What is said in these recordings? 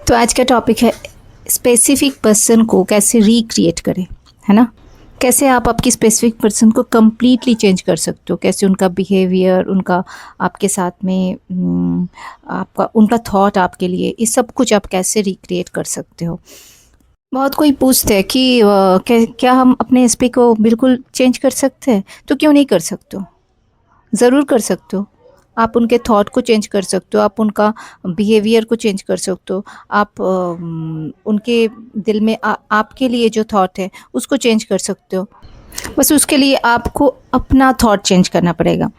तो आज का टॉपिक है स्पेसिफिक पर्सन को कैसे रिक्रिएट करें, है ना? कैसे आप आपकी स्पेसिफिक पर्सन को कंप्लीटली चेंज कर सकते हो, कैसे उनका बिहेवियर, उनका आपके साथ में आपका उनका थॉट आपके लिए, ये सब कुछ आप कैसे रिक्रिएट कर सकते हो। बहुत कोई पूछते हैं कि क्या हम अपने एसपी को बिल्कुल चेंज कर सकते हैं? तो क्यों नहीं कर सकते हो? ज़रूर कर सकते हो। आप उनके थॉट को चेंज कर सकते हो, आप उनका बिहेवियर को चेंज कर सकते हो, आप उनके दिल में आपके लिए जो थॉट है उसको चेंज कर सकते हो। बस उसके लिए आपको अपना थॉट चेंज करना पड़ेगा।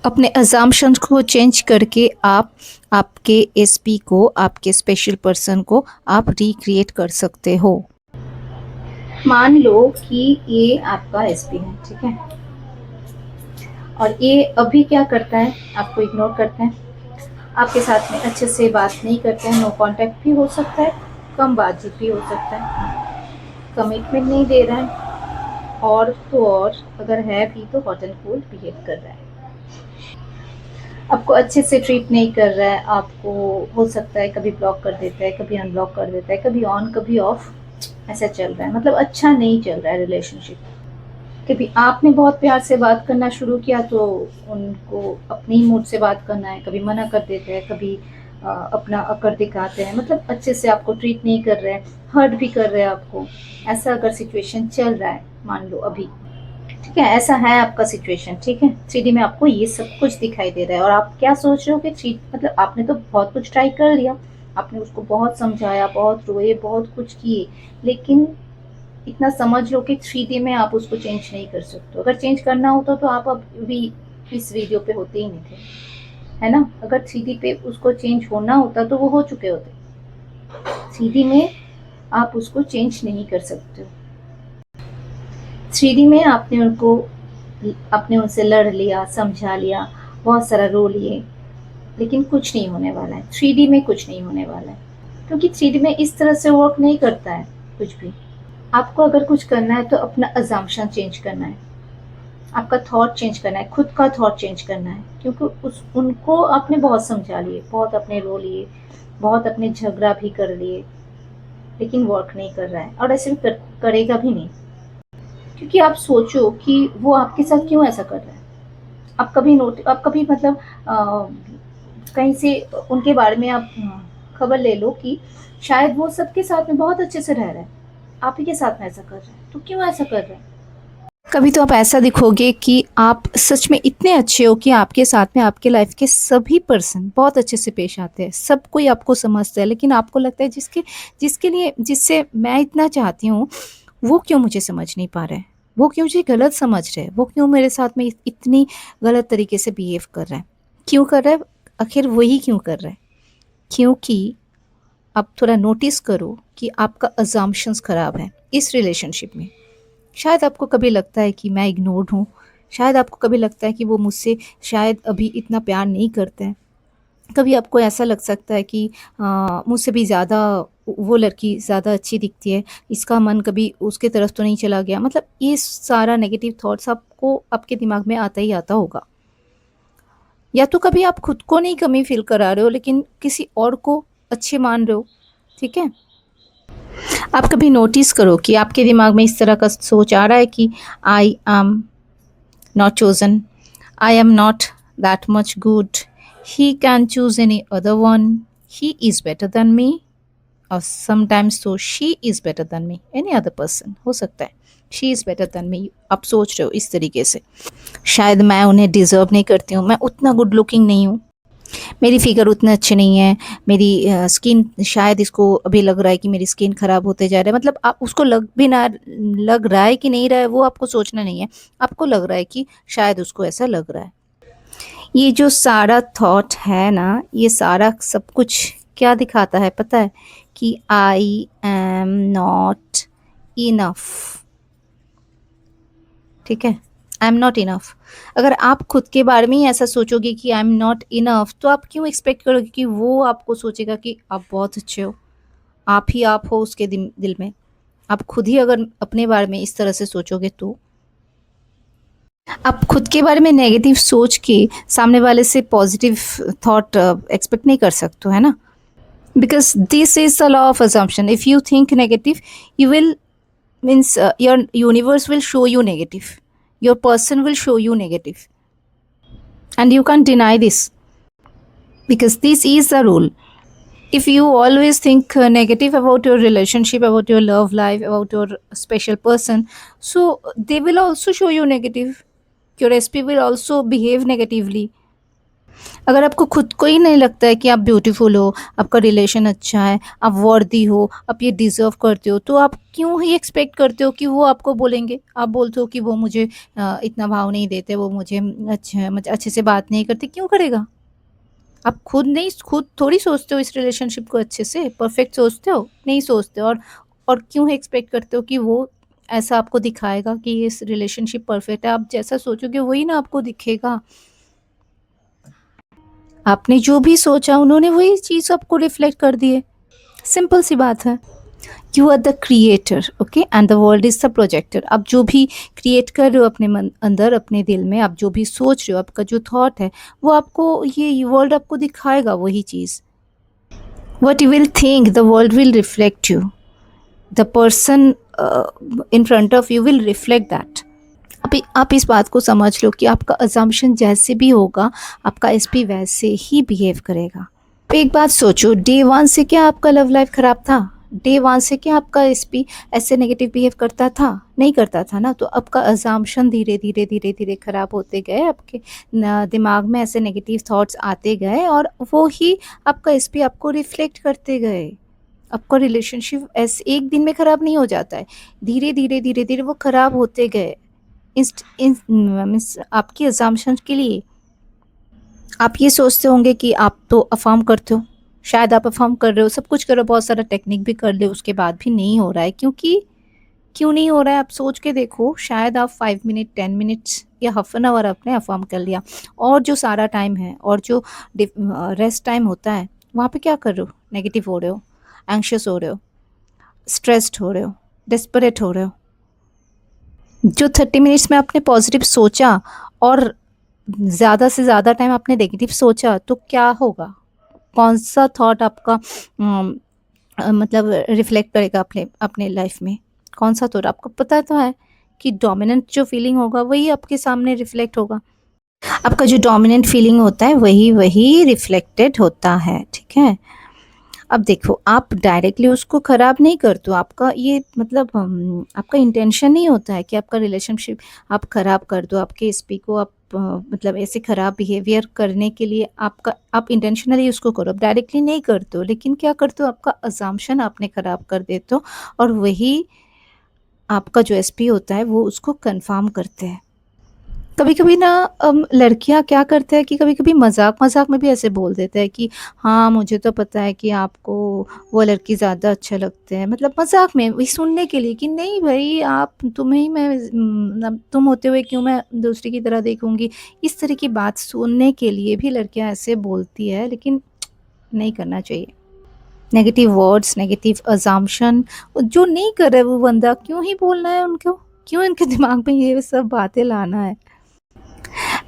अपने अज़म्पशंस को चेंज करके आप आपके एसपी को, आपके स्पेशल पर्सन को आप रिक्रिएट कर सकते हो। मान लो कि ये आपका एसपी है, ठीक है, और ये अभी क्या करता है, आपको इग्नोर करता है, आपके साथ में अच्छे से बात नहीं करता है, नो कांटेक्ट भी हो सकता है, कम बातचीत भी हो सकता है, कमिटमेंट नहीं दे रहा है, और तो और अगर है भी तो हॉट एंड कोल्ड बिहेव कर रहा है, आपको अच्छे से ट्रीट नहीं कर रहा है, आपको हो सकता है कभी ब्लॉक कर देता है, कभी अनब्लॉक कर देता है, कभी ऑन कभी ऑफ, ऐसा चल रहा है, मतलब अच्छा नहीं चल रहा है रिलेशनशिप। कभी आपने बहुत प्यार से बात करना शुरू किया तो उनको अपने ही मूड से बात करना है, कभी मना कर देते हैं, कभी अपना अकड़ दिखाते हैं, मतलब अच्छे से आपको ट्रीट नहीं कर रहे हैं, हर्ट भी कर रहे हैं आपको। ऐसा अगर सिचुएशन चल रहा है, मान लो अभी, ठीक है, ऐसा है आपका सिचुएशन, ठीक है, 3D में आपको ये सब कुछ दिखाई दे रहा है और आप क्या सोच रहे हो कि थ्री मतलब आपने तो बहुत कुछ ट्राई कर लिया, आपने उसको बहुत समझाया, बहुत रोए, बहुत कुछ किए, लेकिन इतना समझ लो कि 3D में आप उसको चेंज नहीं कर सकते। अगर चेंज करना होता तो आप अभी इस वीडियो पे होते ही नहीं थे, है ना? अगर 3D पे उसको चेंज होना होता तो वो हो चुके होते। 3D में आप उसको चेंज नहीं कर सकते। 3D में आपने उनसे लड़ लिया, समझा लिया, बहुत सारा रो लिए, लेकिन कुछ नहीं होने वाला है। 3D में कुछ नहीं होने वाला है, क्योंकि 3D में इस तरह से वर्क नहीं करता है कुछ भी। आपको अगर कुछ करना है तो अपना अजम्पशन चेंज करना है, आपका थॉट चेंज करना है, खुद का थॉट चेंज करना है, क्योंकि उनको आपने बहुत समझा लिए, बहुत अपने रो लिए, बहुत अपने झगड़ा भी कर लिए, लेकिन वर्क नहीं कर रहा है और ऐसे भी करेगा भी नहीं। क्योंकि आप सोचो कि वो आपके साथ क्यों ऐसा कर रहा है। आप कभी मतलब कहीं से उनके बारे में आप खबर ले लो कि शायद वो सबके साथ में बहुत अच्छे से रह रहा है, आप ही के साथ में ऐसा कर रहा है, तो क्यों ऐसा कर रहा है? कभी तो आप ऐसा दिखोगे कि आप सच में इतने अच्छे हो कि आपके साथ में आपके लाइफ के सभी पर्सन बहुत अच्छे से पेश आते हैं, सब कोई आपको समझता है, लेकिन आपको लगता है जिसके लिए जिससे मैं इतना चाहती हूँ वो क्यों मुझे समझ नहीं पा रहा है, वो क्यों मुझे गलत समझ रहा है, वो क्यों मेरे साथ में इतनी गलत तरीके से बिहेव कर रहा है, क्यों कर रहा है, आखिर वही क्यों कर रहा है? क्योंकि आप थोड़ा नोटिस करो कि आपका अजम्पशंस ख़राब है इस रिलेशनशिप में। शायद आपको कभी लगता है कि मैं इग्नोर्ड हूँ, शायद आपको कभी लगता है कि वो मुझसे शायद अभी इतना प्यार नहीं करते हैं, कभी आपको ऐसा लग सकता है कि मुझसे भी ज़्यादा वो लड़की ज़्यादा अच्छी दिखती है, इसका मन कभी उसके तरफ तो नहीं चला गया, मतलब ये सारा नेगेटिव थॉट्स आपको आपके दिमाग में आता ही आता होगा। या तो कभी आप खुद को नहीं कमी फील करा रहे हो लेकिन किसी और को अच्छे मान रहे हो, ठीक है? आप कभी नोटिस करो कि आपके दिमाग में इस तरह का सोच आ रहा है कि I am not chosen, I am not that much good, he can choose any other one, he is better than me, और समटाइम्स तो she is better than me, any other person हो सकता है, she is better than me, आप सोच रहे हो इस तरीके से। शायद मैं उन्हें डिज़र्व नहीं करती हूँ, मैं उतना गुड लुकिंग नहीं हूँ, मेरी फ़िगर उतने अच्छे नहीं है, मेरी स्किन, शायद इसको अभी लग रहा है कि मेरी स्किन ख़राब होते जा रहा है, मतलब आप उसको लग रहा है कि नहीं रहा है वो आपको सोचना नहीं है, आपको लग रहा है कि शायद उसको ऐसा लग रहा है। ये जो सारा थॉट है ना, ये सारा सब कुछ क्या दिखाता है पता है? कि आई एम नॉट इनफ, ठीक है, आई एम नॉट इनफ। अगर आप खुद के बारे में ही ऐसा सोचोगे कि आई एम नॉट इनफ, तो आप क्यों एक्सपेक्ट करोगे कि वो आपको सोचेगा कि आप बहुत अच्छे हो, आप ही आप हो उसके दिल में। आप खुद ही अगर अपने बारे में इस तरह से सोचोगे तो आप खुद के बारे में नेगेटिव सोच के सामने वाले से पॉजिटिव थॉट एक्सपेक्ट नहीं कर सकते हो, है ना? because this is the law of assumption. If you think negative, you will means your universe will show you negative, your person will show you negative, and you can't deny this because this is the rule. If you always think negative about your relationship, about your love life, about your special person, so they will also show you negative. Your SP will also behave negatively. अगर आपको खुद को ही नहीं लगता है कि आप beautiful हो, आपका रिलेशन अच्छा है, आप वर्दी हो, आप ये डिज़र्व करते हो, तो आप क्यों ही एक्सपेक्ट करते हो कि वो आपको बोलेंगे? आप बोलते हो कि वो मुझे इतना भाव नहीं देते, वो मुझे अच्छे से बात नहीं करते, क्यों करेगा? आप खुद थोड़ी सोचते हो इस रिलेशनशिप को अच्छे से, परफेक्ट सोचते हो? नहीं सोचते हो और क्यों ही एक्सपेक्ट करते हो कि वो ऐसा आपको दिखाएगा कि ये इस रिलेशनशिप परफेक्ट है? आप जैसा सोचोगे वही ना आपको दिखेगा। आपने जो भी सोचा उन्होंने वही चीज़ आपको रिफ्लेक्ट कर दी है। सिंपल सी बात है। You are the creator, okay, and the world is the projector. आप जो भी क्रिएट कर रहे हो अपने मन अंदर, अपने दिल में, आप जो भी सोच रहे हो, आपका जो थॉट है, वो आपको ये वर्ल्ड आपको दिखाएगा वही चीज़। What you will think the world will reflect you, the person in front of you will reflect that. आप इस बात को समझ लो कि आपका अजम्पशन जैसे भी होगा, आपका एसपी वैसे ही बिहेव करेगा। एक बात सोचो, डे 1 से क्या आपका लव लाइफ ख़राब था? डे 1 से क्या आपका एसपी ऐसे नेगेटिव बिहेव करता था? नहीं करता था ना। तो आपका अजम्पशन धीरे-धीरे ख़राब होते गए, आपके दिमाग में ऐसे नेगेटिव थॉट्स आते गए और वो ही आपका एसपी आपको रिफ्लेक्ट करते गए। आपका रिलेशनशिप ऐसे एक दिन में ख़राब नहीं हो जाता है, धीरे-धीरे वो ख़राब होते गए। मीन्स आपकी अजम्पशन के लिए आप ये सोचते होंगे कि आप तो अफर्म करते हो, शायद आप अफर्म कर रहे हो, सब कुछ कर रहे हो, बहुत सारा टेक्निक भी कर ले, उसके बाद भी नहीं हो रहा है। क्यों नहीं हो रहा है? आप सोच के देखो, शायद आप 5 मिनट, 10 मिनट्स या हाफ एन आवर आपने अफर्म कर लिया, और जो सारा टाइम है और जो रेस्ट टाइम होता है, वहाँ पे क्या कर रहे हो? नेगेटिव हो रहे हो, एंग्शियस हो रहे हो, स्ट्रेस्ड हो रहे हो, डेस्परेट हो रहे हो। जो 30 मिनट्स में आपने पॉजिटिव सोचा और ज़्यादा से ज़्यादा टाइम आपने नेगेटिव सोचा, तो क्या होगा? कौन-सा थॉट आपका मतलब रिफ्लेक्ट करेगा अपने अपने लाइफ में? कौन-सा थॉट? आपको पता तो है कि डोमिनेंट जो फीलिंग होगा वही आपके सामने रिफ्लेक्ट होगा। आपका जो डोमिनेंट फीलिंग होता है वही रिफ्लेक्टेड होता है, ठीक है? अब देखो, आप डायरेक्टली उसको ख़राब नहीं करते हो, आपका ये मतलब आपका इंटेंशन नहीं होता है कि आपका रिलेशनशिप आप ख़राब कर दो, आपके एसपी को आप मतलब ऐसे ख़राब बिहेवियर करने के लिए आप इंटेंशनली उसको करो, आप डायरेक्टली नहीं करते हो, लेकिन क्या करते हो, आपका अज़म्पशन आपने ख़राब कर देते हो और वही आपका जो एसपी होता है वो उसको कन्फर्म करते हैं। कभी-कभी ना लड़कियाँ क्या करते हैं कि कभी-कभी मज़ाक-मज़ाक में भी ऐसे बोल देते हैं कि हाँ, मुझे तो पता है कि आपको वो लड़की ज़्यादा अच्छे लगते हैं। मतलब मज़ाक में, वही सुनने के लिए कि नहीं भई, आप तुम्हें ही मैं तुम होते हुए क्यों मैं दूसरी की तरह देखूँगी। इस तरह की बात सुनने के लिए भी लड़कियाँ ऐसे बोलती है, लेकिन नहीं करना चाहिए। नेगेटिव वर्ड्स, नेगेटिव असम्पशन जो नहीं कर रहा है वो बंदा, क्यों ही बोलना है उनको? क्यों इनके दिमाग में ये सब बातें लाना है?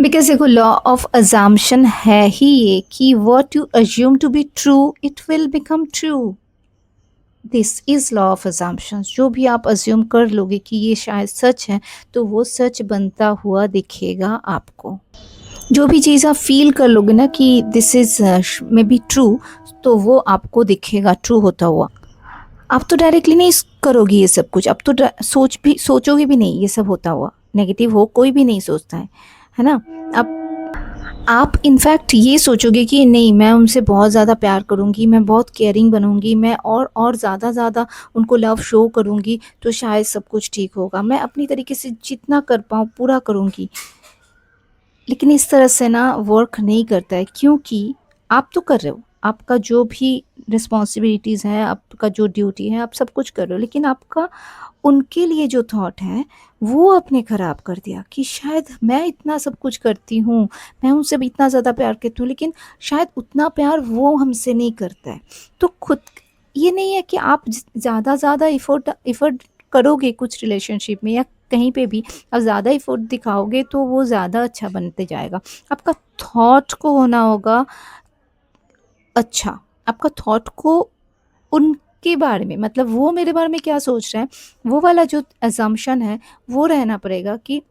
बिकॉज देखो, लॉ ऑफ अजम्पशन है ही ये कि what you assume to be true it will become true. This is law of assumption. जो भी आप अज्यूम कर लोगे कि ये शायद सच है, तो वो सच बनता हुआ दिखेगा आपको। जो भी चीज़ आप फील कर लोगे ना कि this is may be true, तो वो आपको दिखेगा ट्रू होता हुआ। आप तो डायरेक्टली नहीं करोगी ये सब कुछ, आप तो सोचोगे भी नहीं ये सब होता हुआ। नेगेटिव हो, कोई भी नहीं सोचता है ना? आप इनफैक्ट ये सोचोगे कि नहीं, मैं उनसे बहुत ज़्यादा प्यार करूँगी, मैं बहुत केयरिंग बनूँगी, मैं और ज़्यादा उनको लव शो करूँगी, तो शायद सब कुछ ठीक होगा। मैं अपनी तरीके से जितना कर पाऊँ पूरा करूँगी। लेकिन इस तरह से ना वर्क नहीं करता है, क्योंकि आप तो कर रहे हो, आपका जो भी रिस्पॉन्सिबिलिटीज़ हैं, आपका जो ड्यूटी है, आप सब कुछ कर रहे हो, लेकिन आपका उनके लिए जो थॉट है वो आपने ख़राब कर दिया कि शायद मैं इतना सब कुछ करती हूँ, मैं उनसे भी इतना ज़्यादा प्यार करती हूँ, लेकिन शायद उतना प्यार वो हमसे नहीं करता है। तो खुद, ये नहीं है कि आप ज़्यादा एफर्ट करोगे कुछ रिलेशनशिप में या कहीं पे भी, आप ज़्यादा एफर्ट दिखाओगे तो वो ज़्यादा अच्छा बनते जाएगा। आपका थॉट को होना होगा अच्छा, आपका थॉट को उनके बारे में, मतलब वो मेरे बारे में क्या सोच रहे हैं, वो वाला जो असम्पशन है वो रहना पड़ेगा कि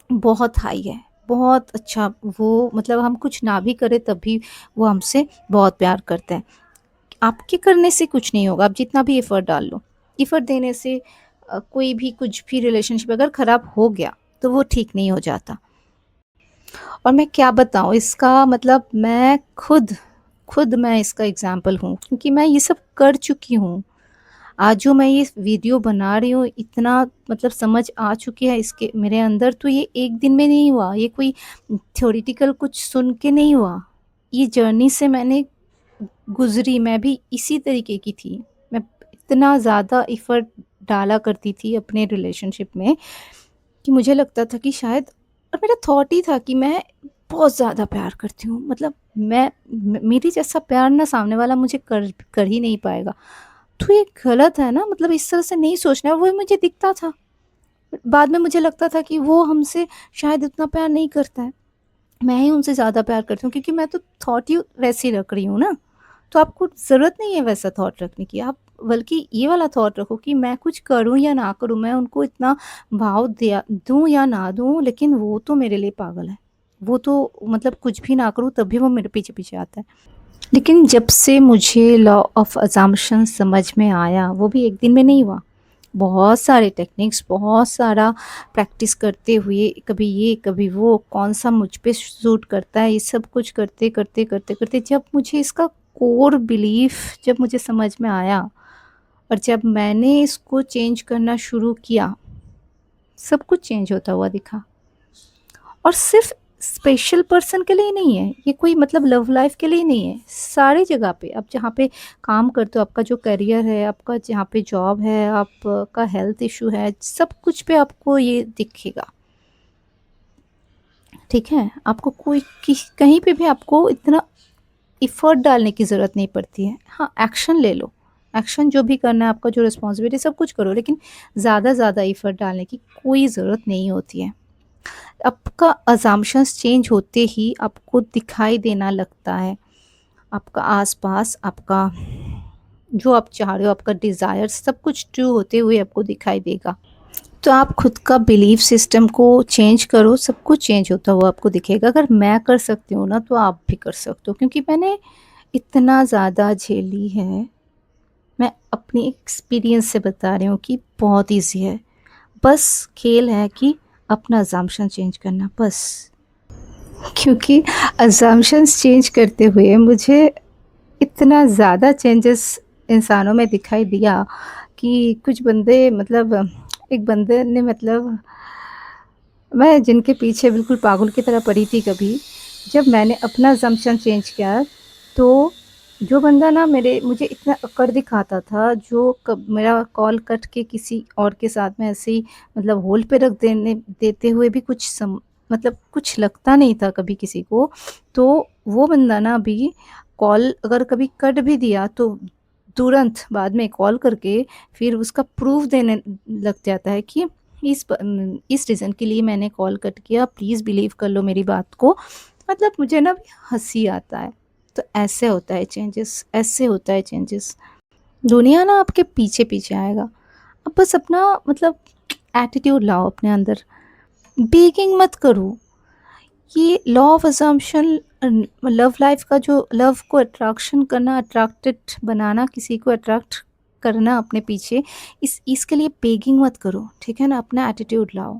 बहुत हाई है, बहुत अच्छा, वो मतलब हम कुछ ना भी करें तब भी वो हमसे बहुत प्यार करते हैं। आपके करने से कुछ नहीं होगा, आप जितना भी एफ़र्ट डाल लो। एफ़र्ट देने से कोई भी कुछ भी रिलेशनशिप अगर ख़राब हो गया, तो वो ठीक नहीं हो जाता। और मैं क्या बताऊँ इसका, मतलब मैं खुद मैं इसका एग्ज़ाम्पल हूँ, क्योंकि मैं ये सब कर चुकी हूँ। आज जो मैं ये वीडियो बना रही हूँ, इतना मतलब समझ आ चुकी है इसके मेरे अंदर, तो ये एक दिन में नहीं हुआ, ये कोई थ्योरेटिकल कुछ सुन के नहीं हुआ। ये जर्नी से मैंने गुज़री, मैं भी इसी तरीके की थी। मैं इतना ज़्यादा एफ़र्ट डाला करती थी अपने रिलेशनशिप में कि मुझे लगता था कि शायद, और मेरा थॉट ही था कि मैं बहुत ज़्यादा प्यार करती हूँ। मतलब मेरी जैसा प्यार ना सामने वाला मुझे कर ही नहीं पाएगा। तो ये गलत है ना, मतलब इस तरह से नहीं सोचना है, वो मुझे दिखता था। बाद में मुझे लगता था कि वो हमसे शायद इतना प्यार नहीं करता है। मैं ही उनसे ज़्यादा प्यार करती हूँ, क्योंकि मैं तो थॉट ही वैसी रख रही हूँ ना। तो आपको ज़रूरत नहीं है वैसा थॉट रखने की। आप बल्कि ये वाला थॉट रखो कि मैं कुछ करूँ या ना करूँ, मैं उनको इतना भाव दिया दूँ या ना दूँ, लेकिन वो तो मेरे लिए पागल है। वो तो मतलब कुछ भी ना करूँ तब भी वो मेरे पीछे-पीछे आता है। लेकिन जब से मुझे लॉ ऑफ असम्पशन समझ में आया, वो भी एक दिन में नहीं हुआ। बहुत सारे टेक्निक्स, बहुत सारा प्रैक्टिस करते हुए, कभी ये, कभी वो, कौन-सा मुझ पे सूट करता है, ये सब कुछ करते, जब मुझे इसका कोर बिलीफ जब मुझे समझ में आया और जब मैंने इसको चेंज करना शुरू किया, सब कुछ चेंज होता हुआ दिखा। और सिर्फ़ स्पेशल पर्सन के लिए नहीं है, ये कोई मतलब लव लाइफ़ के लिए नहीं है, सारी जगह पे आप जहाँ पे काम करते हो, आपका जो करियर है, आपका जहाँ पे जॉब है, आपका हेल्थ इश्यू है, सब कुछ पे आपको ये दिखेगा, ठीक है? आपको कोई किस कहीं पे भी आपको इतना एफ़र्ट डालने की ज़रूरत नहीं पड़ती है। हाँ, एक्शन ले लो, एक्शन जो भी करना है, आपका जो रिस्पॉन्सिबिलिटी सब कुछ करो, लेकिन ज़्यादा एफ़र्ट डालने की कोई ज़रूरत नहीं होती है। आपका अज़म्पशन्स चेंज होते ही आपको दिखाई देना लगता है, आपका आस-पास, आपका जो आप चाह रहे हो, आपका डिज़ायर सब कुछ ट्रू होते हुए आपको दिखाई देगा। तो आप खुद का बिलीफ सिस्टम को चेंज करो, सब कुछ चेंज होता हुआ आपको दिखेगा। अगर मैं कर सकती हूँ ना, तो आप भी कर सकते हो, क्योंकि मैंने इतना ज़्यादा झेली है। मैं अपनी एक्सपीरियंस से बता रही हूँ कि बहुत ईज़ी है। बस खेल है कि अपना अज़म्पशन चेंज करना, बस। क्योंकि असम्पशन्स चेंज करते हुए मुझे इतना ज़्यादा चेंजेस इंसानों में दिखाई दिया कि कुछ बंदे, मतलब एक बंदे ने, मतलब मैं जिनके पीछे बिल्कुल पागल की तरह पड़ी थी कभी, जब मैंने अपना असम्पशन चेंज किया, तो जो बंदा ना मुझे इतना अकड़ दिखाता था, जो कब मेरा कॉल कट के किसी और के साथ में ऐसे ही मतलब होल्ड पे रख देते हुए भी मतलब कुछ लगता नहीं था कभी किसी को, तो वो बंदा ना अभी कॉल अगर कभी कट भी दिया तो तुरंत बाद में कॉल करके फिर उसका प्रूफ़ देने लग जाता है कि इस रीज़न के लिए मैंने कॉल कट किया, प्लीज़ बिलीव कर लो मेरी बात को। मतलब मुझे ना हँसी आता है। तो ऐसे होता है चेंजेस, ऐसे होता है चेंजेस। दुनिया ना आपके पीछे-पीछे आएगा। आप बस अपना मतलब एटीट्यूड लाओ अपने अंदर, बेगिंग मत करो। ये law of assumption love life का जो लव को अट्रैक्शन करना, अट्रैक्टेड बनाना, किसी को अट्रैक्ट करना अपने पीछे, इसके लिए बेगिंग मत करो, ठीक है ना? अपना एटीट्यूड लाओ।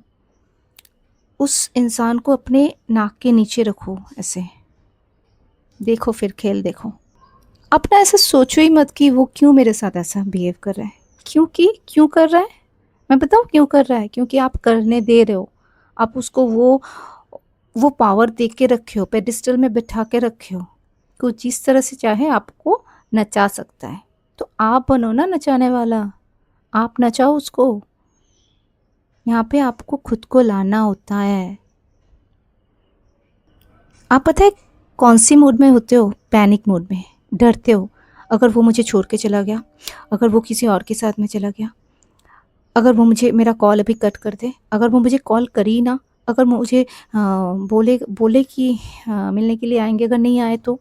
उस इंसान को अपने नाक के नीचे रखो ऐसे, देखो फिर खेल देखो। अपना ऐसे सोचो ही मत कि वो क्यों मेरे साथ ऐसा बिहेव कर रहा है। क्यों कर रहा है? मैं बताऊँ क्यों कर रहा है? क्योंकि आप करने दे रहे हो। आप उसको वो पावर दे के रखे हो, पेडेस्टल में बिठा के रखे हो। वो जिस तरह से चाहे आपको नचा सकता है। तो आप बनो ना नचाने वाला, आप नचाओ उसको। यहाँ पे आपको खुद को लाना होता है। आप पता है कौन-सी मूड में होते हो? पैनिक मूड में, डरते हो। अगर वो मुझे छोड़ के चला गया, अगर वो किसी और के साथ में चला गया, अगर वो मुझे मेरा कॉल अभी कट कर दे, अगर वो मुझे कॉल करे ही ना, अगर वो मुझे बोले बोले कि मिलने के लिए आएँगे, अगर नहीं आए तो?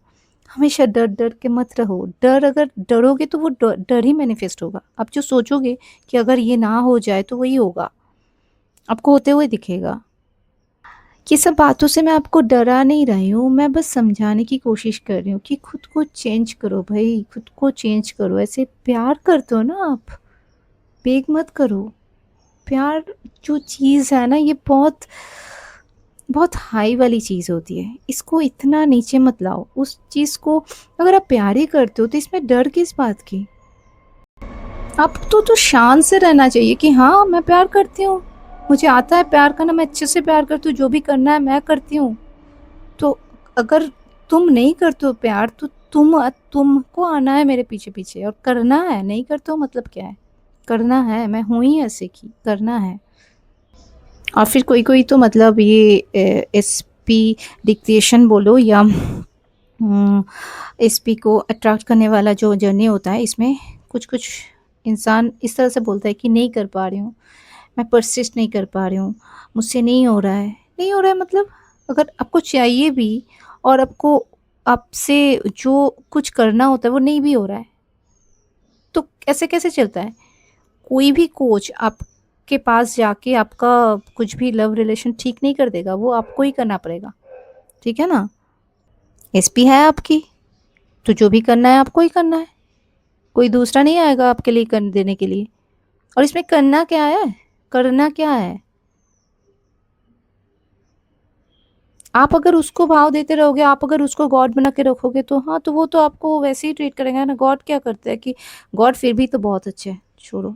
हमेशा डर डर के मत रहो। डर अगर डरोगे तो वो डर ही मैनिफेस्ट होगा। आप जो सोचोगे कि अगर ये ना हो जाए तो वही होगा, आपको होते हुए दिखेगा। ये सब बातों से मैं आपको डरा नहीं रही हूँ, मैं बस समझाने की कोशिश कर रही हूँ कि खुद को चेंज करो भाई, खुद को चेंज करो। ऐसे प्यार करते हो ना आप, बेग मत करो। प्यार जो चीज़ है ना, ये बहुत बहुत हाई वाली चीज़ होती है, इसको इतना नीचे मत लाओ। उस चीज़ को अगर आप प्यार ही करते हो तो इसमें डर किस बात की? आपको तो शान से रहना चाहिए कि हाँ मैं प्यार करती हूँ, मुझे आता है प्यार करना, मैं अच्छे से प्यार करती हूँ, जो भी करना है मैं करती हूँ। तो अगर तुम नहीं करते हो प्यार तो तुमको आना है मेरे पीछे पीछे और करना है। नहीं करते हो मतलब क्या है? करना है, मैं हूँ ही ऐसे की, करना है। और फिर कोई कोई तो मतलब ये एसपी डिक्टेशन बोलो या एसपी को अट्रैक्ट करने वाला जो जर्नी होता है, इसमें कुछ कुछ इंसान इस तरह से बोलता है कि नहीं कर पा रही हूँ, मैं परसिस्ट नहीं कर पा रही हूँ, मुझसे नहीं हो रहा है। नहीं हो रहा है मतलब अगर आपको चाहिए भी और आपको आपसे जो कुछ करना होता है वो नहीं भी हो रहा है, तो ऐसे कैसे चलता है? कोई भी कोच आपके पास जाके आपका कुछ भी लव रिलेशन ठीक नहीं कर देगा, वो आपको ही करना पड़ेगा। ठीक है ना? एसपी है आपकी, तो जो भी करना है आपको ही करना है। कोई दूसरा नहीं आएगा आपके लिए कर देने के लिए। और इसमें करना क्या है? करना क्या है? आप अगर उसको भाव देते रहोगे, आप अगर उसको गॉड बना के रखोगे तो हाँ, तो वो तो आपको वैसे ही ट्रीट करेगा ना। गॉड क्या करता है कि गॉड फिर भी तो बहुत अच्छे हैं, छोड़ो।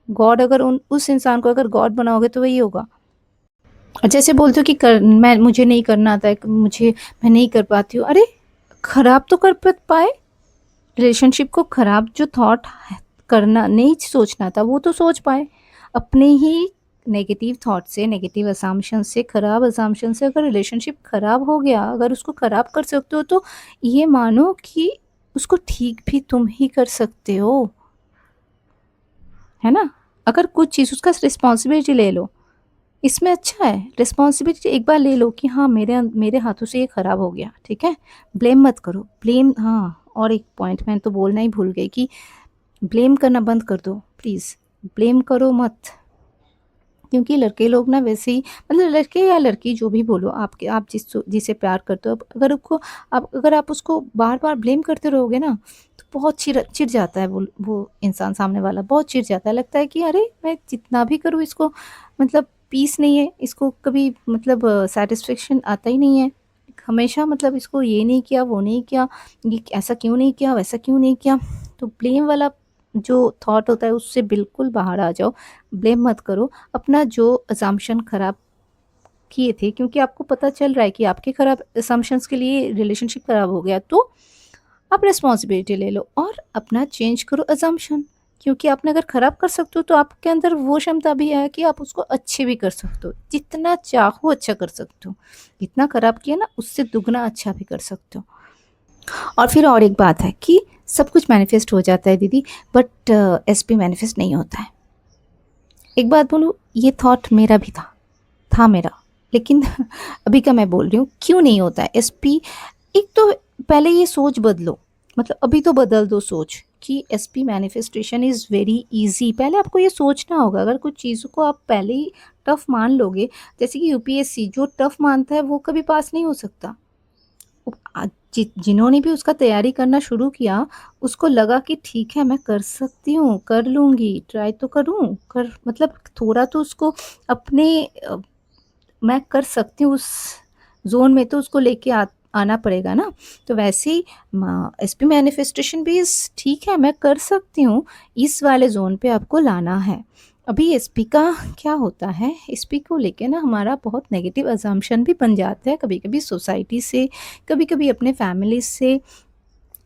गॉड अगर उन उस इंसान को अगर गॉड बनाओगे तो वही होगा। और जैसे बोलते हो कि मैं मुझे नहीं करना आता है, मैं नहीं कर पाती हूँ। अरे खराब तो कर पाए, रिलेशनशिप को खराब जो थॉट करना नहीं सोचना था वो तो सोच पाए। अपने ही नेगेटिव थॉट से, नेगेटिव असम्पशन से, खराब असम्पशन से अगर रिलेशनशिप खराब हो गया, अगर उसको खराब कर सकते हो तो ये मानो कि उसको ठीक भी तुम ही कर सकते हो, है ना? अगर कुछ चीज़ उसका रिस्पॉन्सिबिलिटी ले लो, इसमें अच्छा है रिस्पॉन्सिबिलिटी एक बार ले लो कि हाँ मेरे हाथों से ये ख़राब हो गया, ठीक है? ब्लेम मत करो, ब्लेम हाँ। और एक पॉइंट मैं तो बोलना ही भूल गई कि ब्लेम करना बंद कर दो प्लीज़, ब्लेम करो मत। क्योंकि लड़के लोग ना वैसे ही, मतलब लड़के या लड़की जो भी बोलो, आपके आप जिसे प्यार करते हो, अब अगर आप उसको बार-बार ब्लेम करते रहोगे ना, तो बहुत चिढ़ जाता है वो इंसान सामने वाला, बहुत चिढ़ जाता है। लगता है कि अरे! मैं जितना भी करूँ इसको मतलब पीस नहीं है, इसको कभी मतलब सैटिस्फैक्शन आता ही नहीं है। हमेशा मतलब इसको ये नहीं किया, वो नहीं किया, ये ऐसा क्यों नहीं किया, वैसा क्यों नहीं किया। तो ब्लेम वाला जो थॉट होता है उससे बिल्कुल बाहर आ जाओ, ब्लेम मत करो। अपना जो असम्पशन खराब किए थे, क्योंकि आपको पता चल रहा है कि आपके खराब असम्पशन्स के लिए रिलेशनशिप खराब हो गया, तो आप रिस्पॉन्सिबिलिटी ले लो और अपना चेंज करो असम्पशन। क्योंकि आपने अगर खराब कर सकते हो तो आपके अंदर वो क्षमता भी है कि आप उसको अच्छे भी कर सकते हो, जितना चाहो अच्छा कर सकते हो। जितना खराब किया ना उससे दुगना अच्छा भी कर सकते हो। और फिर और एक बात है कि सब कुछ मैनिफेस्ट हो जाता है दीदी, बट एसपी मैनिफेस्ट नहीं होता है। एक बात बोलूँ, ये थॉट मेरा भी था मेरा, लेकिन अभी का मैं बोल रही हूँ क्यों नहीं होता है एसपी। एक तो पहले ये सोच बदलो, मतलब अभी तो बदल दो सोच कि SP manifestation is very easy. पहले आपको ये सोचना होगा। अगर कुछ चीज़ों को आप पहले ही टफ मान लोगे, जैसे कि यूपीएससी जो टफ मानता है वो कभी पास नहीं हो सकता। जिन्होंने भी उसका तैयारी करना शुरू किया, उसको लगा कि ठीक है मैं कर सकती हूँ, कर लूँगी, ट्राई तो करूँ, कर मतलब थोड़ा तो उसको अपने मैं कर सकती हूँ उस ज़ोन में तो उसको लेके आना पड़ेगा ना। तो वैसे ही एसपी मैनिफेस्टेशन भी ठीक है मैं कर सकती हूँ, इस वाले ज़ोन पे आपको लाना है। अभी एसपी का क्या होता है, एसपी को लेके ना हमारा बहुत नेगेटिव असम्पशन भी बन जाता है, कभी-कभी सोसाइटी से, कभी-कभी अपने फैमिली से।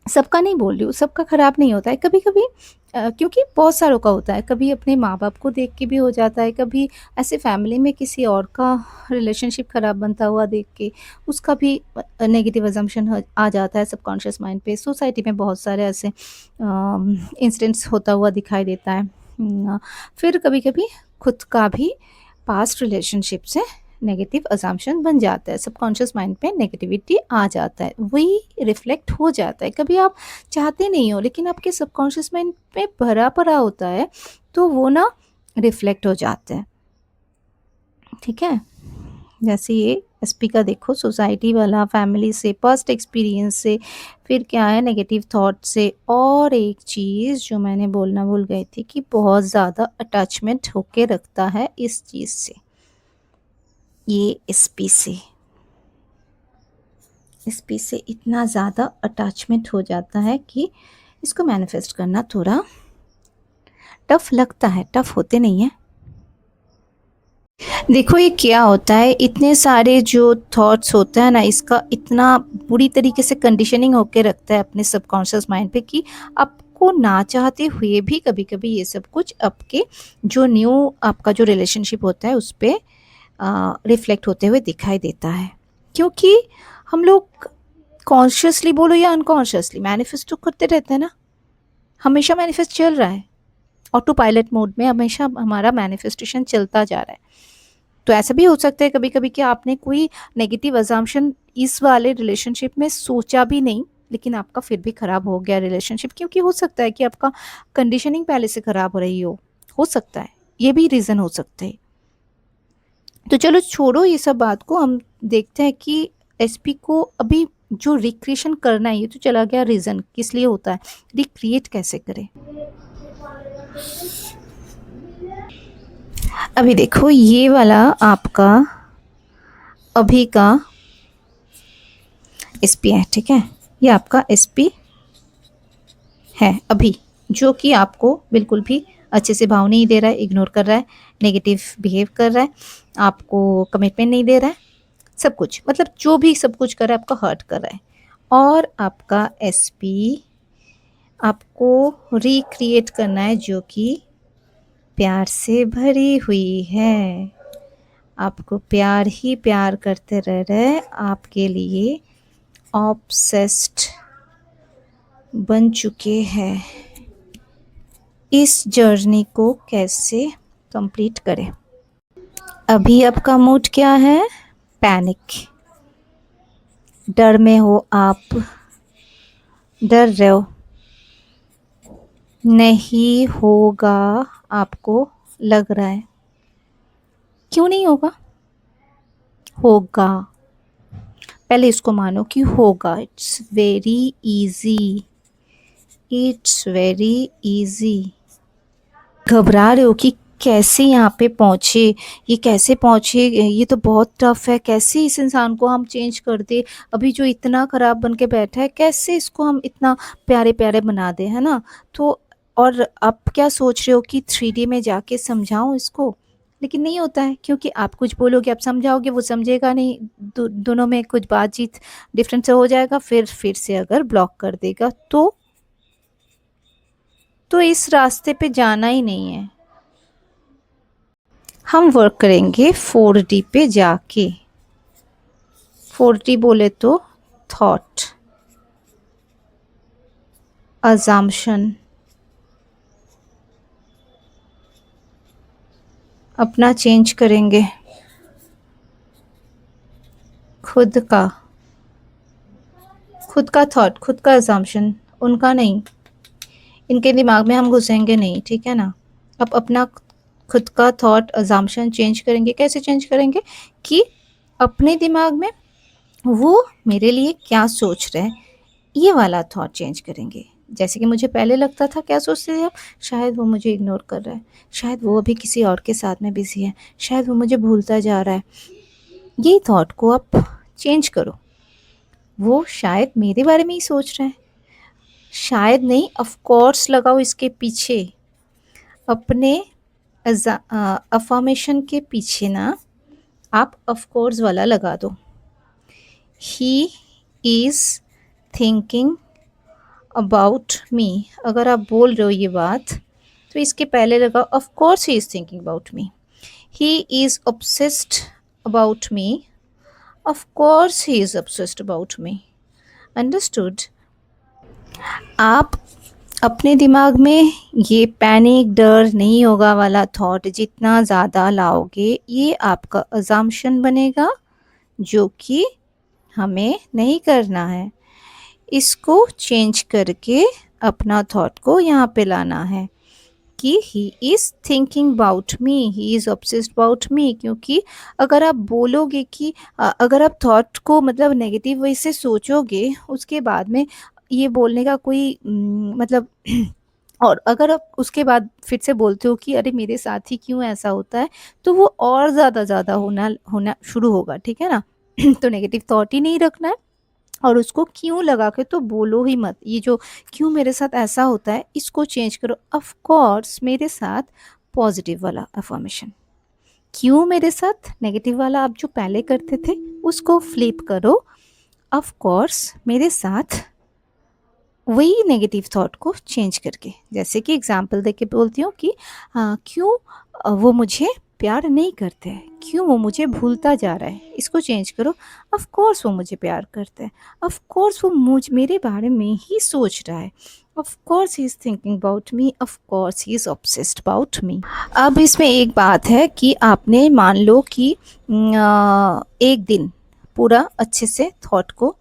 सबका नहीं बोल रही हूँ, सबका खराब नहीं होता है, कभी-कभी क्योंकि बहुत सारों का होता है। कभी अपने माँ-बाप को देख के भी हो जाता है, कभी ऐसे फैमिली में किसी और का रिलेशनशिप खराब बनता हुआ देख के उसका भी नेगेटिव असम्पशन आ जाता है सबकॉन्शियस माइंड पे। सोसाइटी में बहुत सारे ऐसे इंसिडेंट्स होता हुआ दिखाई देता है। फिर कभी-कभी खुद का भी पास्ट रिलेशनशिप से नेगेटिव अजम्पशन बन जाता है, सबकॉन्शियस माइंड पे नेगेटिविटी आ जाता है, वही रिफ्लेक्ट हो जाता है। कभी आप चाहते नहीं हो लेकिन आपके सबकॉन्शियस माइंड पे भरा पड़ा होता है, तो वो ना रिफ्लेक्ट हो जाता है। ठीक है, जैसे ये एसपी का देखो, सोसाइटी वाला, फैमिली से, पास्ट एक्सपीरियंस से, फिर क्या है नेगेटिव थॉट से, और एक चीज़ जो मैंने बोलना भूल गई थी कि बहुत ज़्यादा अटैचमेंट होके रखता है इस चीज़ से, ये एसपी से इतना ज़्यादा अटैचमेंट हो जाता है कि इसको मैनिफेस्ट करना थोड़ा टफ लगता है, टफ होते नहीं है। देखो ये क्या होता है, इतने सारे जो थॉट्स होता है ना, इसका इतना बुरी तरीके से कंडीशनिंग होके रखता है अपने सबकॉन्शियस माइंड पे कि आपको ना चाहते हुए भी कभी कभी ये सब कुछ आपके जो न्यू आपका जो रिलेशनशिप होता है उस पर रिफ्लेक्ट होते हुए दिखाई देता है। क्योंकि हम लोग कॉन्शियसली बोलो या अनकॉन्शियसली मैनिफेस्ट तो करते रहते हैं ना, हमेशा मैनिफेस्ट चल रहा है, ऑटो पायलट मोड में हमेशा हमारा मैनिफेस्टेशन चलता जा रहा है। तो ऐसा भी हो सकता है कभी कभी कि आपने कोई नेगेटिव अजम्पशन इस वाले रिलेशनशिप में सोचा भी नहीं, लेकिन आपका फिर भी खराब हो गया रिलेशनशिप, क्योंकि हो सकता है कि आपका कंडीशनिंग पहले से खराब हो रही हो सकता है, ये भी रीज़न हो सकता है। तो चलो छोड़ो ये सब बात को, हम देखते हैं कि एसपी को अभी जो रिक्रिएशन करना है, ये तो चला गया रीज़न किस लिए होता है, रिक्रिएट कैसे करें। अभी देखो ये वाला आपका अभी का एसपी है, ठीक है, ये आपका एसपी है अभी, जो कि आपको बिल्कुल भी अच्छे से भाव नहीं दे रहा है, इग्नोर कर रहा है, नेगेटिव बिहेव कर रहा है, आपको कमिटमेंट नहीं दे रहा है, सब कुछ मतलब जो भी सब कुछ कर रहा है आपका हर्ट कर रहा है। और आपका एसपी आपको रिक्रिएट करना है जो कि प्यार से भरी हुई है, आपको प्यार ही प्यार करते रह रहे, आपके लिए ऑब्सेस्ड बन चुके हैं। इस जर्नी को कैसे कंप्लीट करें। अभी आपका मूड क्या है, पैनिक, डर में हो आप, डर रहे हो, नहीं होगा आपको लग रहा है। क्यों नहीं होगा, होगा, पहले इसको मानो कि होगा। It's very easy, it's very easy. घबरा रहे हो कि कैसे यहाँ पे पहुँचे, ये कैसे पहुँचे, ये तो बहुत टफ है, कैसे इस इंसान को हम चेंज कर दे, अभी जो इतना ख़राब बन के बैठा है कैसे इसको हम इतना प्यारे प्यारे बना दें, है ना। तो और अब क्या सोच रहे हो कि 3D में जाके समझाऊं इसको, लेकिन नहीं होता है, क्योंकि आप कुछ बोलोगे, आप समझाओगे, वो समझेगा नहीं, दोनों में कुछ बातचीत डिफरेंस हो जाएगा, फिर से अगर ब्लॉक कर देगा तो इस रास्ते पे जाना ही नहीं है। हम वर्क करेंगे 4D पे जाके। 4D बोले तो थॉट, अजम्पशन, अपना चेंज करेंगे, खुद का थॉट, खुद का अजम्पशन, उनका नहीं, इनके दिमाग में हम घुसेंगे नहीं, ठीक है ना। अब अपना खुद का थॉट अजम्पशन चेंज करेंगे। कैसे चेंज करेंगे कि अपने दिमाग में वो मेरे लिए क्या सोच रहे हैं, ये वाला थॉट चेंज करेंगे। जैसे कि मुझे पहले लगता था, क्या सोचते थे आप, शायद वो मुझे इग्नोर कर रहा है, शायद वो अभी किसी और के साथ में बिजी है, शायद वो मुझे भूलता जा रहा है। ये थॉट को आप चेंज करो, वो शायद मेरे बारे में ही सोच रहे हैं, शायद नहीं, ऑफ कोर्स लगाओ इसके पीछे, अपने अफर्मेशन के पीछे ना आप ऑफ कोर्स वाला लगा दो। He is thinking about me, अगर आप बोल रहे हो ये बात तो इसके पहले लगा of course he is thinking about me. He is obsessed about me, of course he is obsessed about me. Understood. आप अपने दिमाग में ये पैनिक, डर नहीं होगा वाला थॉट जितना ज़्यादा लाओगे, ये आपका अज़म्पशन बनेगा, जो कि हमें नहीं करना है। इसको चेंज करके अपना थॉट को यहाँ पे लाना है कि he is thinking about me, he is obsessed about me. क्योंकि अगर आप बोलोगे कि अगर आप थॉट को मतलब नेगेटिव वे से सोचोगे, उसके बाद में ये बोलने का कोई मतलब और अगर आप उसके बाद फिर से बोलते हो कि अरे मेरे साथ ही क्यों ऐसा होता है, तो वो और ज़्यादा होना होना शुरू होगा, ठीक है ना? तो नेगेटिव थॉट ही नहीं रखना है, और उसको क्यों लगा के तो बोलो ही मत। ये जो क्यों मेरे साथ ऐसा होता है, इसको चेंज करो। ऑफ कोर्स मेरे साथ पॉजिटिव वाला अफर्मेशन, क्यों मेरे साथ नेगेटिव वाला आप जो पहले करते थे उसको फ्लिप करो। ऑफ कोर्स मेरे साथ वही नेगेटिव थॉट को चेंज करके, जैसे कि एग्जांपल देके बोलती हूँ कि क्यों वो मुझे प्यार नहीं करते हैं, क्यों वो मुझे भूलता जा रहा है, इसको चेंज करो। ऑफ कोर्स वो मुझे प्यार करते हैं, ऑफ कोर्स वो मेरे बारे में ही सोच रहा है, of course he is thinking about me, of course he is obsessed about me. अब इसमें एक बात है कि आपने मान लो कि एक दिन पूरा अच्छे से थॉट को,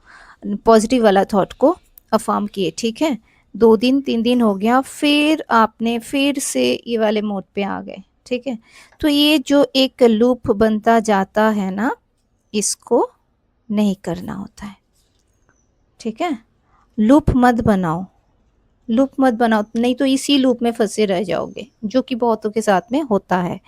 पॉजिटिव वाला थॉट को अफर्म किए, ठीक है? 2 दिन 3 दिन हो गया, फिर आपने फिर से ये वाले मोड पे आ गए, ठीक है? तो ये जो एक लूप बनता जाता है ना, इसको नहीं करना होता है, ठीक है? लूप मत बनाओ, लूप मत बनाओ, नहीं तो इसी लूप में फँसे रह जाओगे, जो कि बहुतों के साथ में होता है।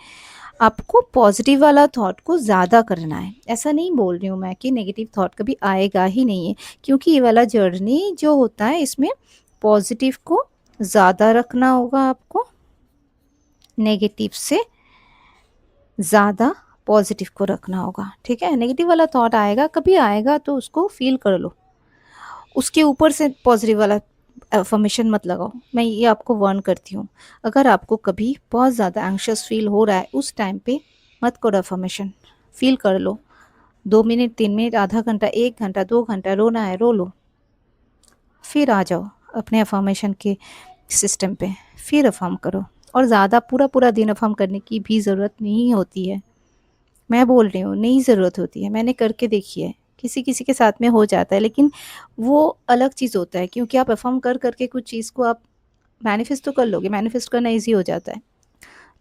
आपको पॉजिटिव वाला थॉट को ज़्यादा करना है। ऐसा नहीं बोल रही हूँ मैं कि नेगेटिव थॉट कभी आएगा ही नहीं है, क्योंकि ये वाला जर्नी जो होता है इसमें पॉजिटिव को ज़्यादा रखना होगा आपको, नेगेटिव से ज़्यादा पॉजिटिव को रखना होगा, ठीक है? नेगेटिव वाला थॉट आएगा, कभी आएगा तो उसको फील कर लो, उसके ऊपर से पॉजिटिव वाला अफर्मेशन मत लगाओ। मैं ये आपको वार्न करती हूँ। अगर आपको कभी बहुत ज़्यादा एंग्शियस फील हो रहा है, उस टाइम पे मत करो अफर्मेशन, फील कर लो। 2 मिनट, 3 मिनट, आधा घंटा, 1 घंटा, 2 घंटा रोना है रो लो, फिर आ जाओ अपने अफर्मेशन के सिस्टम पे, फिर अफर्म करो। और ज़्यादा पूरा दिन अफर्म करने की भी ज़रूरत नहीं होती है। मैं बोल रही हूँ, नहीं ज़रूरत होती है, मैंने करके देखी है। किसी-किसी के साथ में हो जाता है, लेकिन वो अलग चीज़ होता है, क्योंकि आप अफ़र्म कर के कुछ चीज़ को आप मैनिफेस्ट तो कर लोगे, मैनिफेस्ट करना ईज़ी हो जाता है।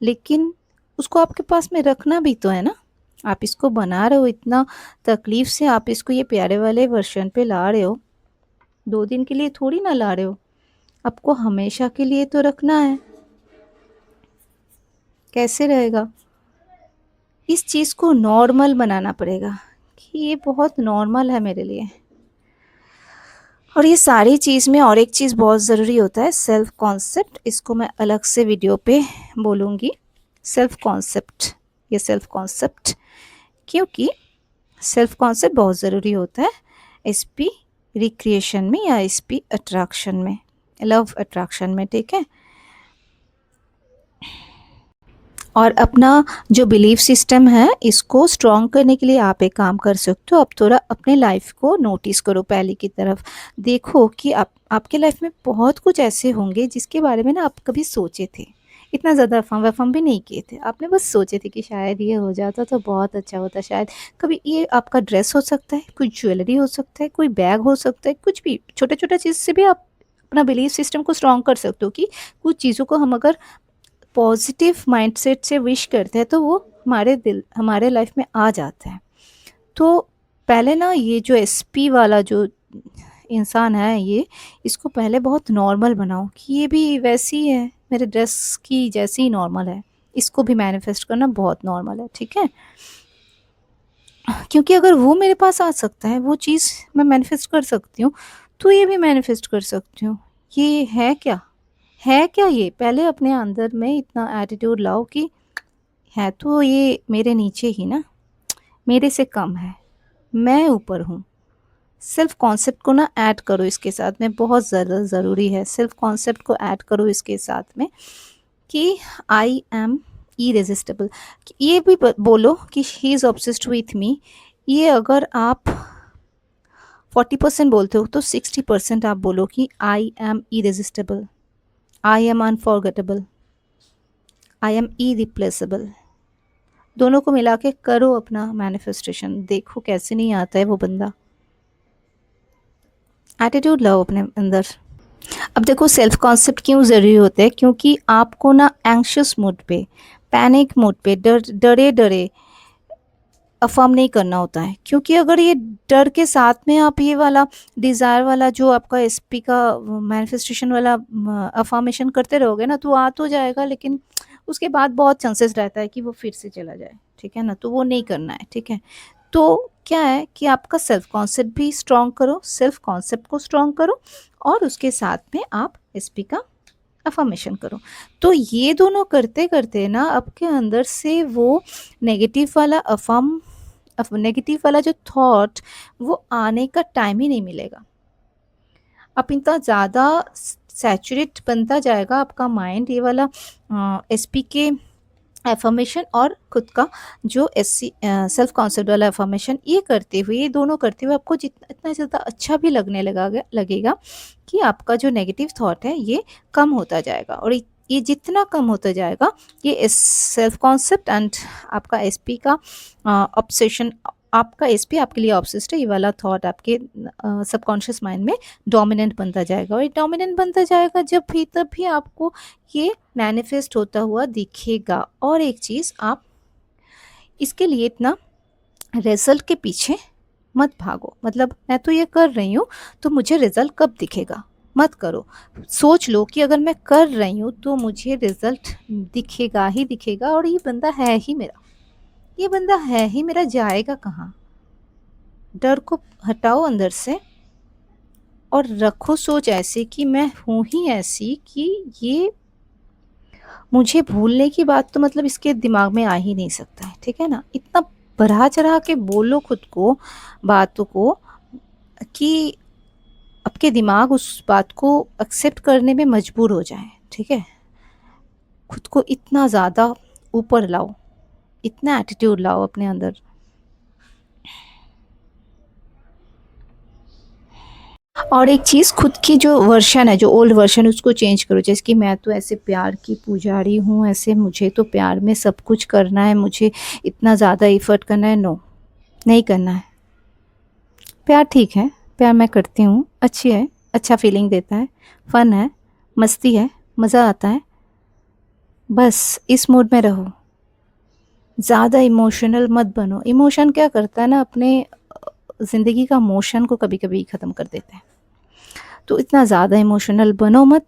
लेकिन उसको आपके पास में रखना भी तो है ना। आप इसको बना रहे हो इतना तकलीफ़ से, आप इसको ये प्यारे वाले वर्ज़न पे ला रहे हो, 2 दिन के लिए थोड़ी ना ला रहे हो, आपको हमेशा के लिए तो रखना है। कैसे रहेगा? इस चीज़ को नॉर्मल बनाना पड़ेगा कि ये बहुत नॉर्मल है मेरे लिए। और ये सारी चीज़ में और एक चीज़ बहुत ज़रूरी होता है, सेल्फ कॉन्सेप्ट। इसको मैं अलग से वीडियो पे बोलूँगी, सेल्फ कॉन्सेप्ट, ये सेल्फ कॉन्सेप्ट, क्योंकि सेल्फ कॉन्सेप्ट बहुत ज़रूरी होता है एसपी रिक्रिएशन में या एसपी अट्रैक्शन में, लव अट्रैक्शन में, ठीक है? और अपना जो बिलीफ सिस्टम है, इसको स्ट्रॉन्ग करने के लिए आप एक काम कर सकते हो। आप थोड़ा अपने लाइफ को नोटिस करो, पहले की तरफ देखो कि आपके लाइफ में बहुत कुछ ऐसे होंगे जिसके बारे में ना आप कभी सोचे थे, इतना ज़्यादा अफवाह वफाह भी नहीं किए थे, आपने बस सोचे थे कि शायद ये हो जाता तो बहुत अच्छा होता। शायद कभी ये आपका ड्रेस हो सकता है, कोई ज्वेलरी हो सकता है, कोई बैग हो सकता है, कुछ भी छोटा छोटा चीज़ से भी आप अपना बिलीफ सिस्टम को स्ट्रॉन्ग कर सकते हो कि कुछ चीज़ों को हम अगर पॉजिटिव माइंडसेट से विश करते हैं तो वो हमारे लाइफ में आ जाता है। तो पहले ना ये जो एसपी वाला जो इंसान है, ये इसको पहले बहुत नॉर्मल बनाओ कि ये भी वैसी है, मेरे ड्रेस की जैसी ही नॉर्मल है, इसको भी मैनिफेस्ट करना बहुत नॉर्मल है, ठीक है? क्योंकि अगर वो मेरे पास आ सकता है, वो चीज़ मैं मैनिफेस्ट कर सकती हूँ, तो ये भी मैनिफेस्ट कर सकती हूँ। ये है क्या? है क्या ये? पहले अपने अंदर में इतना एटीट्यूड लाओ कि है तो ये मेरे नीचे ही ना, मेरे से कम है, मैं ऊपर हूँ। सेल्फ कॉन्सेप्ट को ना ऐड करो इसके साथ में, बहुत ज़्यादा ज़रूरी है। सेल्फ कॉन्सेप्ट को ऐड करो इसके साथ में कि आई एम इरेजिस्टिबल। ये भी बोलो कि he is obsessed with me. ये अगर आप 40% बोलते हो तो 60% आप बोलो कि I am irresistible. I am unforgettable, I am irreplaceable. दोनों को मिला के करो अपना मैनिफेस्टेशन, देखो कैसे नहीं आता है वो बंदा। एटीट्यूड लाओ अपने अंदर। अब देखो सेल्फ कॉन्सेप्ट क्यों ज़रूरी होते हैं, क्योंकि आपको ना एंग्शियस मोड पे, पैनिक मोड पे, डरे डरे अफर्म नहीं करना होता है। क्योंकि अगर ये डर के साथ में आप ये वाला डिज़ायर वाला जो आपका एसपी का मैनिफेस्टेशन वाला अफर्मेशन करते रहोगे ना, तो आ तो जाएगा, लेकिन उसके बाद बहुत चांसेस रहता है कि वो फिर से चला जाए, ठीक है ना। तो वो नहीं करना है, ठीक है। तो क्या है कि आपका सेल्फ कॉन्सेप्ट भी स्ट्रॉन्ग करो, सेल्फ कॉन्सेप्ट को स्ट्रॉन्ग करो, और उसके साथ में आप एसपी का अफर्मेशन करो। तो ये दोनों करते करते ना आपके अंदर से वो नेगेटिव वाला नेगेटिव वाला जो थॉट वो आने का टाइम ही नहीं मिलेगा। आप इतना ज़्यादा सैचुरेट बनता जाएगा आपका माइंड ये वाला एसपी के एफर्मेशन और खुद का जो एससी सेल्फ कॉन्सेप्ट वाला एफर्मेशन, ये करते हुए, ये दोनों करते हुए आपको जितना इतना ज़्यादा अच्छा भी लगेगा कि आपका जो नेगेटिव थॉट है ये कम होता जाएगा। और ये जितना कम होता जाएगा, ये सेल्फ कॉन्सेप्ट एंड आपका एसपी का ऑब्सेशन, आपका एसपी आपके लिए ऑब्सेस्ड है, ये वाला थॉट आपके सबकॉन्शियस माइंड में डोमिनेंट बनता जाएगा। और ये डोमिनेंट बनता जाएगा जब भी, तब भी आपको ये मैनिफेस्ट होता हुआ दिखेगा। और एक चीज़, आप इसके लिए इतना रिजल्ट के पीछे मत भागो। मतलब मैं तो ये कर रही हूँ तो मुझे रिजल्ट कब दिखेगा, मत करो। सोच लो कि अगर मैं कर रही हूँ तो मुझे रिजल्ट दिखेगा ही दिखेगा, और ये बंदा है ही मेरा, ये बंदा है ही मेरा, जाएगा कहाँ। डर को हटाओ अंदर से और रखो सोच ऐसी कि मैं हूँ ही ऐसी कि ये मुझे भूलने की बात तो मतलब इसके दिमाग में आ ही नहीं सकता है, ठीक है ना। इतना बढ़ा चढ़ा के बोलो खुद को, बातों को, कि आपके दिमाग उस बात को एक्सेप्ट करने में मजबूर हो जाए, ठीक है। खुद को इतना ज़्यादा ऊपर लाओ, इतना एटीट्यूड लाओ अपने अंदर। और एक चीज़, खुद की जो वर्शन है, जो ओल्ड वर्शन, उसको चेंज करो। जैसे कि मैं तो ऐसे प्यार की पुजारी हूँ, ऐसे मुझे तो प्यार में सब कुछ करना है, मुझे इतना ज़्यादा एफर्ट करना है। नो, नहीं करना है। प्यार ठीक है, प्यार मैं करती हूँ, अच्छी है, अच्छा फीलिंग देता है, फ़न है, मस्ती है, मज़ा आता है। बस इस मूड में रहो, ज़्यादा इमोशनल मत बनो। इमोशन क्या करता है ना, अपने ज़िंदगी का मोशन को कभी कभी ख़त्म कर देता है। तो इतना ज़्यादा इमोशनल बनो मत,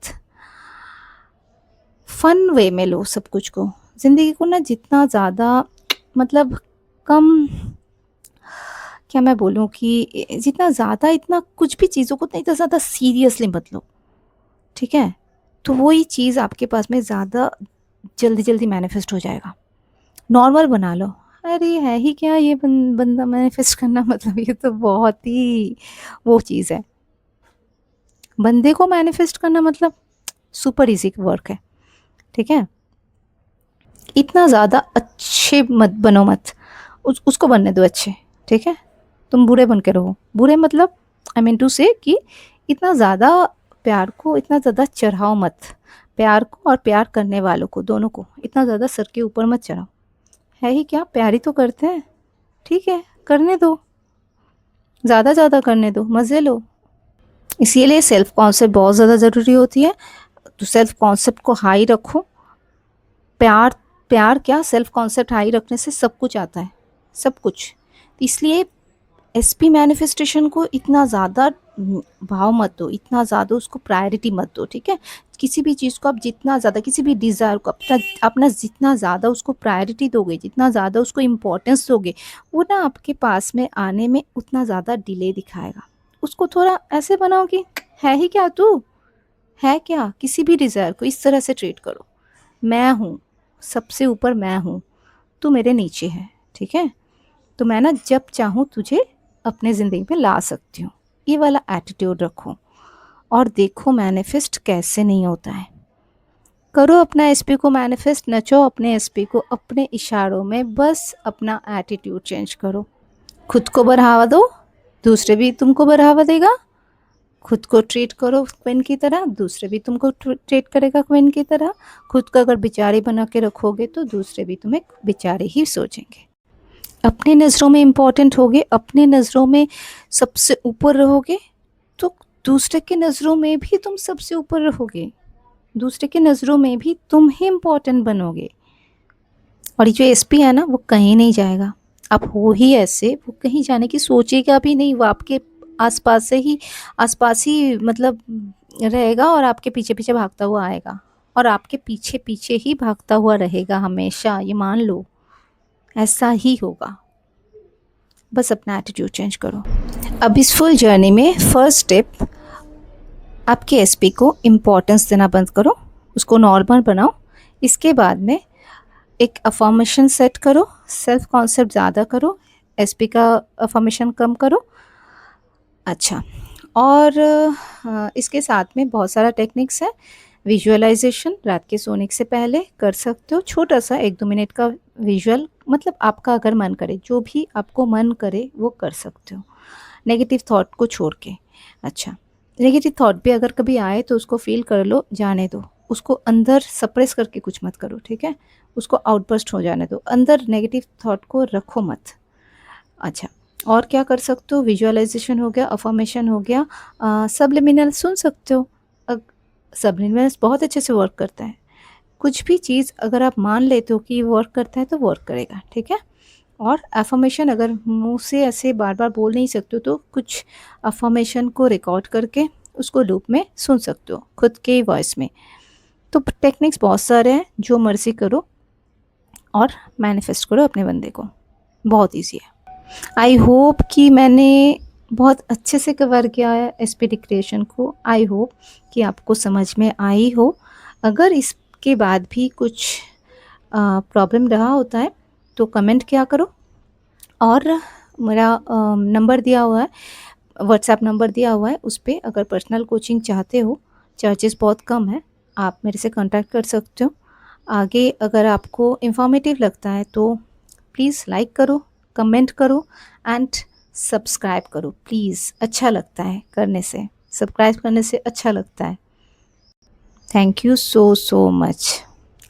फ़न वे में लो सब कुछ को। ज़िंदगी को ना जितना ज़्यादा, मतलब कम, क्या मैं बोलूँ कि जितना ज़्यादा, इतना कुछ भी चीज़ों को इतना ज़्यादा सीरियसली मत लो, ठीक है। तो वही चीज़ आपके पास में ज़्यादा जल्दी जल्दी मैनिफेस्ट हो जाएगा। नॉर्मल बना लो, अरे है ही क्या ये बंदा मैनिफेस्ट करना, मतलब ये तो बहुत ही वो चीज़ है। बंदे को मैनिफेस्ट करना मतलब सुपर इजी वर्क है, ठीक है। इतना ज़्यादा अच्छे मत बनो, मत उसको बनने दो अच्छे, ठीक है। तुम बुरे बन के रहो, बुरे मतलब आई मीन टू से कि इतना ज़्यादा प्यार को इतना ज़्यादा चढ़ाओ मत। प्यार को और प्यार करने वालों को, दोनों को इतना ज़्यादा सर के ऊपर मत चढ़ाओ। है ही क्या, प्यार ही तो करते हैं, ठीक है, करने दो, ज़्यादा ज़्यादा करने दो, मज़े लो। इसीलिए सेल्फ कॉन्सेप्ट बहुत ज़्यादा ज़रूरी होती है। तो सेल्फ कॉन्सेप्ट को हाई रखो। प्यार, प्यार क्या, सेल्फ कॉन्सेप्ट हाई रखने से सब कुछ आता है, सब कुछ। इसलिए एसपी मैनिफेस्टेशन को इतना ज़्यादा भाव मत दो, इतना ज़्यादा उसको प्रायोरिटी मत दो, ठीक है। किसी भी चीज़ को आप जितना ज़्यादा, किसी भी डिज़ायर को अपना जितना ज़्यादा उसको प्रायोरिटी दोगे, जितना ज़्यादा उसको इम्पोर्टेंस दोगे, वो ना आपके पास में आने में उतना ज़्यादा डिले दिखाएगा। उसको थोड़ा ऐसे बनाओ कि है ही क्या तू, है क्या। किसी भी डिज़ायर को इस तरह से ट्रीट करो, मैं हूँ, सबसे ऊपर मैं हूँ, तू मेरे नीचे है, ठीक है। तो मैं ना जब चाहूँ तुझे अपने ज़िंदगी में ला सकती हूँ, ये वाला एटीट्यूड रखो। और देखो मैनिफेस्ट कैसे नहीं होता है। करो अपना एसपी को मैनिफेस्ट, नचो अपने एसपी को अपने इशारों में, बस अपना एटीट्यूड चेंज करो। खुद को बढ़ावा दो, दूसरे भी तुमको बढ़ावा देगा, खुद को ट्रीट करो क्वीन की तरह, दूसरे भी तुमको ट्रीट करेगा क्वीन की तरह। खुद को अगर बिचारी बना के रखोगे तो दूसरे भी तुम्हें बिचारे ही सोचेंगे। अपने नज़रों में इम्पोर्टेंट होगे, अपने नज़रों में सबसे ऊपर रहोगे, तो दूसरे के नज़रों में भी तुम सबसे ऊपर रहोगे, दूसरे के नज़रों में भी तुम ही इम्पोर्टेंट बनोगे। और ये जो एसपी है ना, वो कहीं नहीं जाएगा। आप हो ही ऐसे, वो कहीं जाने की सोचेगा भी नहीं, वो आपके आसपास ही मतलब रहेगा और आपके पीछे पीछे भागता हुआ आएगा और आपके पीछे पीछे ही भागता हुआ रहेगा हमेशा, ये मान लो, ऐसा ही होगा। बस अपना एटीट्यूड चेंज करो। अब इस फुल जर्नी में फर्स्ट स्टेप, आपके एसपी को इम्पोर्टेंस देना बंद करो, उसको नॉर्मल बनाओ। इसके बाद में एक अफर्मेशन सेट करो, सेल्फ कॉन्सेप्ट ज़्यादा करो, एसपी का अफर्मेशन कम करो। अच्छा, और इसके साथ में बहुत सारा टेक्निक्स है। विजुअलाइजेशन रात के सोने से पहले कर सकते हो, छोटा सा 1-2 मिनट का विजुअल, मतलब आपका अगर मन करे, जो भी आपको मन करे वो कर सकते हो, नेगेटिव थॉट को छोड़ के। अच्छा, नेगेटिव थॉट भी अगर कभी आए तो उसको फील कर लो, जाने दो, उसको अंदर सप्रेस करके कुछ मत करो, ठीक है, उसको आउटबर्स्ट हो जाने दो, अंदर नेगेटिव थॉट को रखो मत। अच्छा, और क्या कर सकते हो, विजुअलाइजेशन हो गया, अफर्मेशन हो गया, सबलिमिनल सुन सकते हो। सबलिमिनल बहुत अच्छे से वर्क करता है। कुछ भी चीज़ अगर आप मान लेते हो कि वर्क करता है तो वर्क करेगा, ठीक है। और अफर्मेशन अगर मुंह से ऐसे बार बार बोल नहीं सकते हो तो कुछ अफर्मेशन को रिकॉर्ड करके उसको लूप में सुन सकते हो खुद के वॉइस में। तो टेक्निक्स बहुत सारे हैं, जो मर्जी करो और मैनिफेस्ट करो अपने बंदे को, बहुत ईजी है। आई होप कि मैंने बहुत अच्छे से कवर किया है एसपी डिक्रिएशन को। आई होप कि आपको समझ में आई हो। अगर इसके बाद भी कुछ प्रॉब्लम रहा होता है तो कमेंट किया करो। और मेरा नंबर दिया हुआ है, व्हाट्सएप नंबर दिया हुआ है, उस पर अगर पर्सनल कोचिंग चाहते हो, चार्जेस बहुत कम है, आप मेरे से कांटेक्ट कर सकते हो। आगे अगर आपको इन्फॉर्मेटिव लगता है तो प्लीज़ लाइक करो, कमेंट करो एंड सब्सक्राइब करो प्लीज़। अच्छा लगता है करने से, सब्सक्राइब करने से अच्छा लगता है। Thank you so much.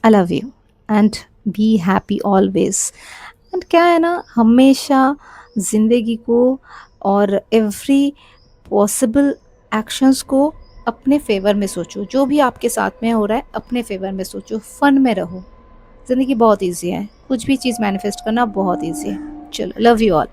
I love you and be happy always. And क्या है ना, हमेशा ज़िंदगी को और एवरी पॉसिबल एक्शंस को अपने फेवर में सोचो। जो भी आपके साथ में हो रहा है अपने फेवर में सोचो, फ़न में रहो। ज़िंदगी बहुत ईजी है, कुछ भी चीज़ मैनिफेस्ट करना बहुत ईजी है। चलो, लव यू ऑल।